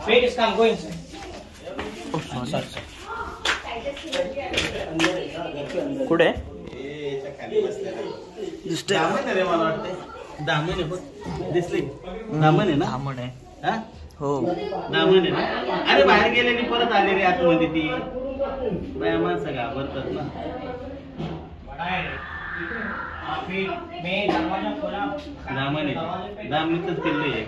Wait, it's come. Go inside. Oh, sorry. कुठे दामन रे मला वाटते दामन आहे दिसली दामन आहे ना धामण आहे हा हो दामन आहे ना अरे बाहेर गेलेली परत आली रे आतमध्ये ती बाया माणसं घाबरतात ना दामन आहे दामनीच किल्ले आहे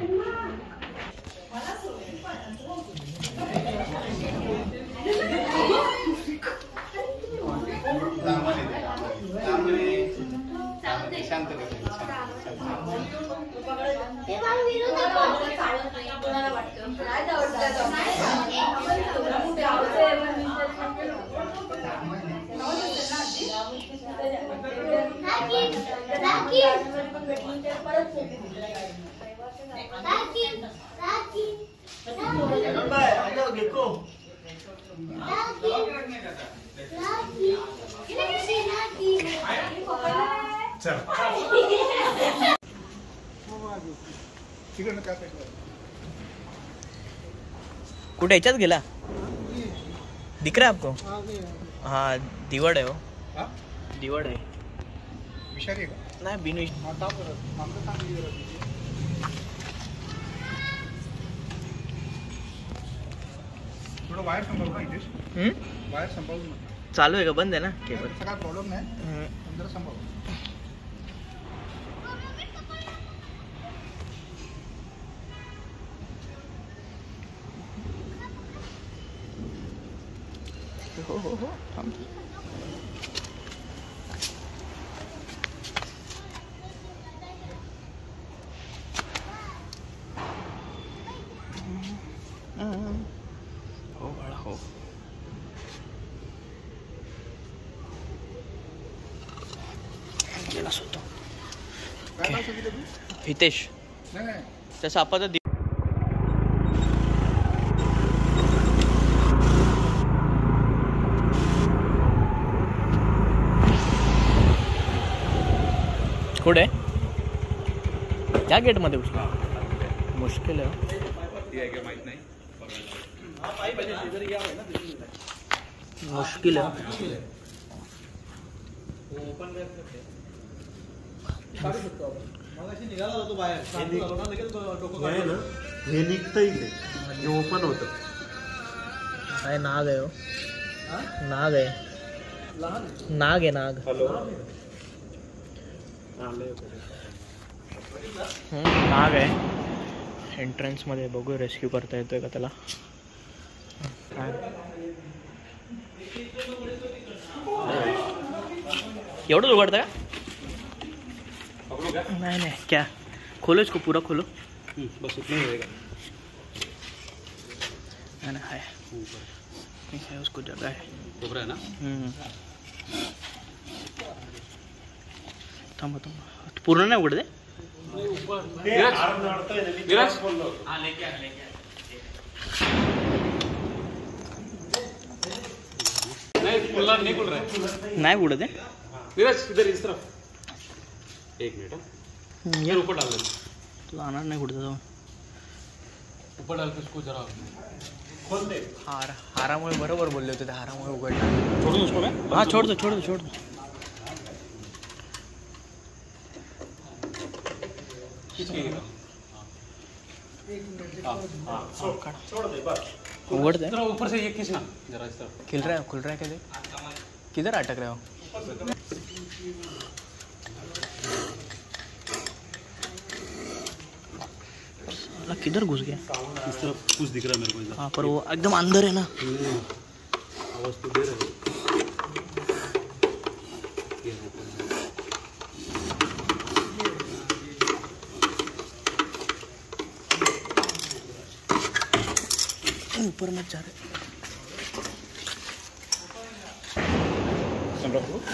कुठे याच्यात गेला दिख रहा है आपको हाँ दिवड है वो दिवड है नाही बिनू वायर संभाळू का इथे वायर संभाळू चालू आहे का बंद आहे ना केबल सगळा प्रॉब्लेम नाही अंदर संभाळू हो थांब हो बाळा हो गेला होतो काय नाव सांगितलं तू हितेश नाही तसं आपण कुठे या गेट मध्ये मुश्किल आहे मुश्किल आहे हे निघतं इथे हे ओपन होतं काय नाग आहे हो नाग आहे नाग आहे नाग नाग आहे एंट्रन्स मध्ये बघू रेस्क्यू करता येतोय का त्याला एवढंच उघडतं का नहीं नहीं क्या खोलो इसको पूरा खोलो बस इतना ही रहेगा है है नहीं है उसको जगह है कोबरा है ना थांबा थांबा पूर्ण नाही उघडते नहीं खुल रहा है नाही उघडते नीरज इधर इस तरफ एक मिनट यार ऊपर डाल दे तुला आणणार नाही कुठं जाऊन ऊपर डाल के उसको जरा खोल दे हारामुळे बरोबर बोलले होते त्या हारामुळे उघडलं छोड़ दूं उसको मैं हाँ छोड़ दो छोड़ दो छोड़ दो छोड़ दे बस उघड़ दे जरा ऊपर से ये खींचना जरा इस तरफ खुल रहा है क्या देख किधर अटक रहे हो किधर घुस गया इस तरफ कुछ दिख रहा है मेरे को इधर हाँ पर वो एकदम अंदर है ना आवाज तो दे रहे हो ऊपर मत जा रहे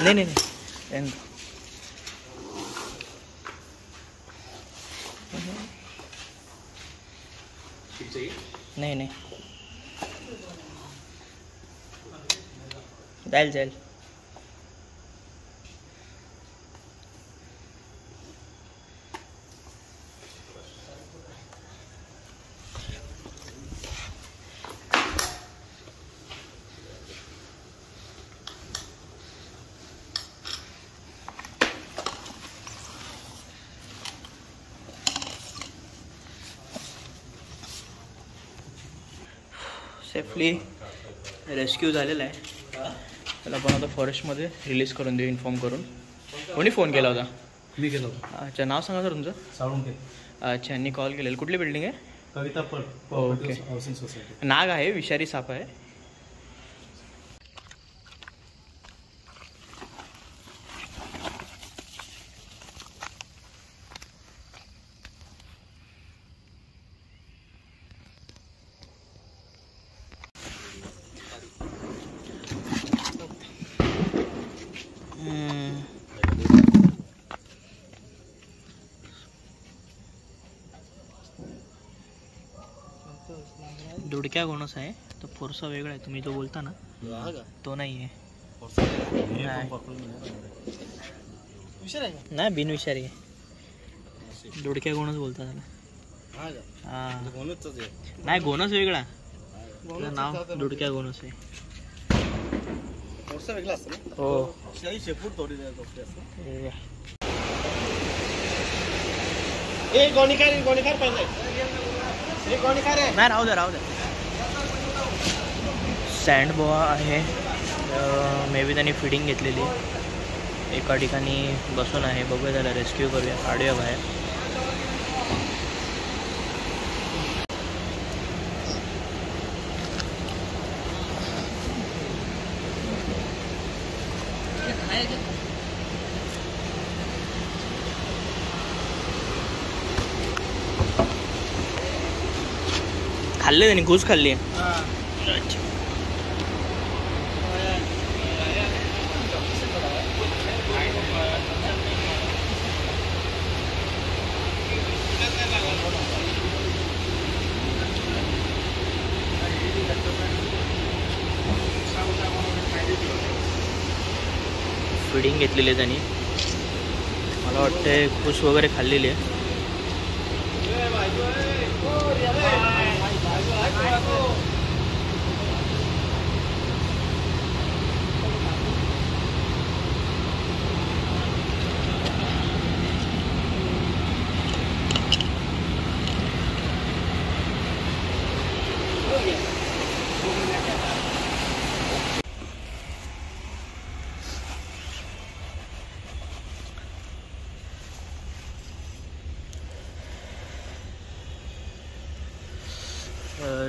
नहीं नहीं नहीं नहीं नहीं जाईल जाईल सेफली रेस्क्यू झालेला आहे. त्याला आपण आता फॉरेस्टमध्ये रिलीज करून देऊ इन्फॉर्म करून. कोणी फोन केला होता? मी गेलो. अच्छा, नाव सांगा सर तुमचं. साळुंके. अच्छा, यांनी कॉल केलेलं. कुठली बिल्डिंग आहे? कविता ओके. Housing society. नाग आहे, विषारी साप आहे. दुडक्या गोणस आहे तो. फोरसा वेगळा आहे. तुम्ही जो बोलता ना तो नाही आहे. नाही, बिनविषारी आहे. दुडक्या गोणस बोलतात त्याला. हां, नाही, गोणस वेगळा. त्याचं नाव दुडक्या गोणस आहे. हो. नाही, राहू द्या. सँड बोआ आहे. मे बी त्यांनी फिडिंग घेतलेली. एका ठिकाणी बसून आहे. बघूया, त्याला रेस्क्यू करूया, काढूया बाहेर. खाल्ले त्यांनी, घुस खाल्ली. फिडिंग घेतलेली आहे त्यांनी. मला वाटते घुस वगैरे खाल्लेली आहे.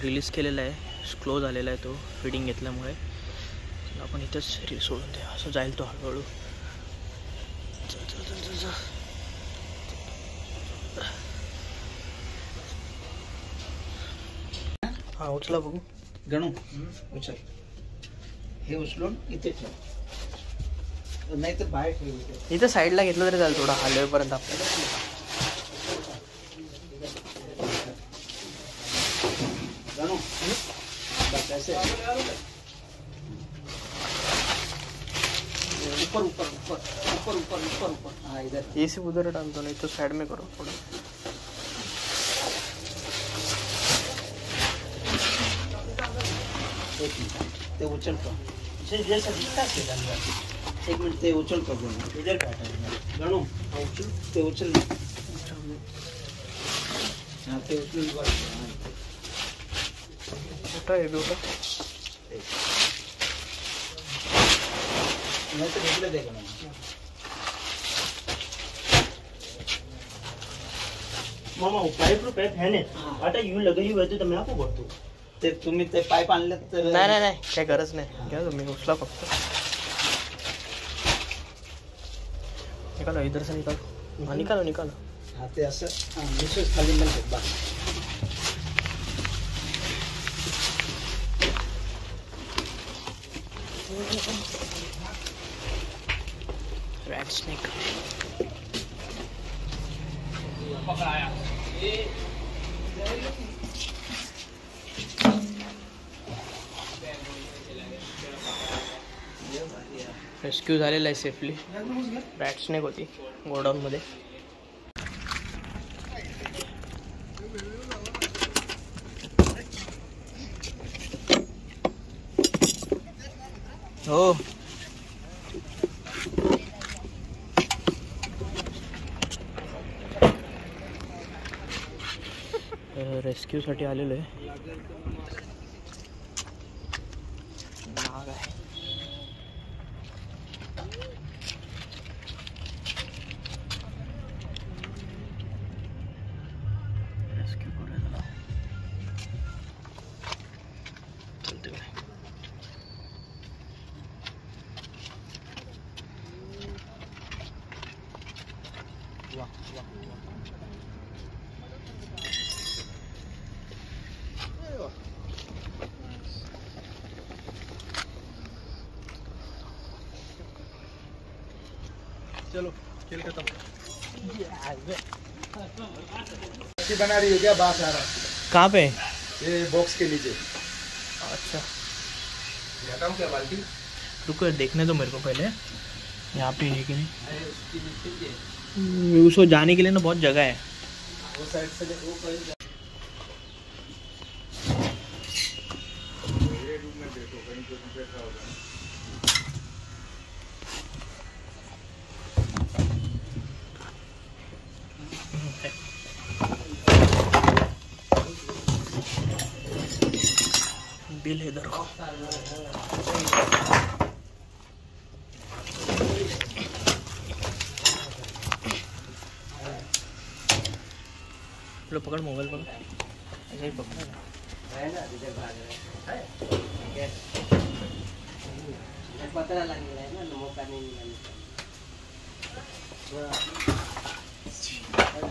रिलीज केलेला आहे. क्लोज झालेला आहे तो फिडिंग घेतल्यामुळे. आपण इथंच सोडून द्या. असं जाईल तो हळूहळू. हां, उचला बघू. गणू उचल. हे उचलून इथे ठेव, नाही तर बाहेर ठेव. इथं साईडला घेतलं तरी चालेल, थोडा हलवेपर्यंत आपल्याला. गणू कैसे ऊपर ऊपर ऊपर ऊपर ऊपर ऊपर ऊपर. हाँ, इधर एसी उधर डाल दो, नहीं तो साइड में करो थोड़ा. एक मिनट ते उचल का. जैसा दिखता है. एक मिनट ते उचल का. गणू इधर बैठा है. गणू उचल, ते उचल. हाँ, ते उचल. उठा है भी, उठा. नहीं तो निकले देगा ना. मामा पाईप रुपये फॅन आहे. आता येऊन लगे होते तर मी आपण भरतो. ते तुम्ही ते पाईप आणले तर नाही, काय गरज नाही. घ्या तुम्ही, उचला फक्त. निकालो, इधर से निकालो. हाँ, निकालो. हाँ, ते असं मिसेस खाली म्हणते बा. Rat snake. रेस्क्यू झालेला आहे सेफली. रॅट स्नेक होती गोडाऊन मध्ये. हो, रेस्क्यूसाठी आलेलो आहे. चलो खेल खत्म. बना रही हो क्या? बात आ रहा कहाँ पे? ये बॉक्स के नीचे. अच्छा हटाऊं क्या बाल्टी? रुको देखने दो मेरे को पहले, यहाँ पे है कि नहीं. उसको जाने के लिए ना बहुत जगह है. वो साइड से वो कहीं ये रूम में देखो कहीं तो बैठा होगा. बिल है इधर. लो पकड़, मोबाइल पकड़, ऐसे ही पकड़. पता लगेगा ना मौका नहीं मिला.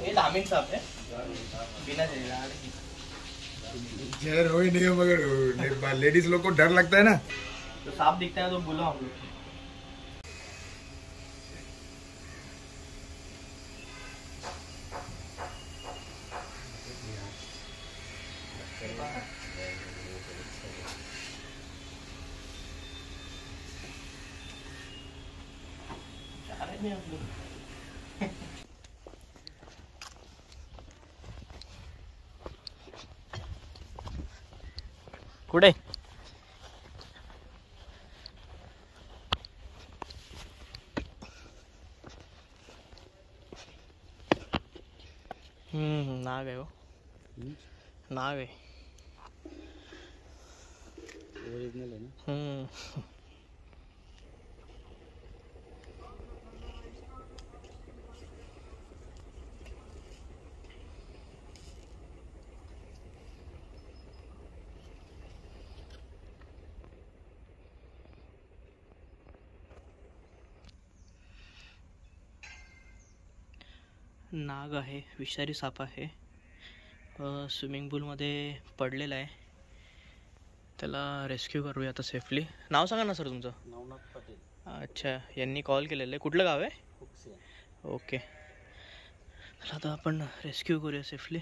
ये धामिन साहब है बिना जहर हो ही नहीं हो, मगर लेडीज लोग को डर लगता है ना. तो साफ दिखता है तो बोलो हम लोग. कुठे? नाग आहे हो. नाग आहे. ओरिजिनल है ना. नाग आहे, विषारी साप आहे. स्विमिंग पूलमध्ये पडलेला आहे. त्याला रेस्क्यू करूया आता सेफली. नाव सांगा ना सर तुमचं? नवनाथ पटेल. अच्छा, यांनी कॉल केलेलं आहे. कुठलं गाव आहे? ओके, चला आता आपण रेस्क्यू करूया सेफली.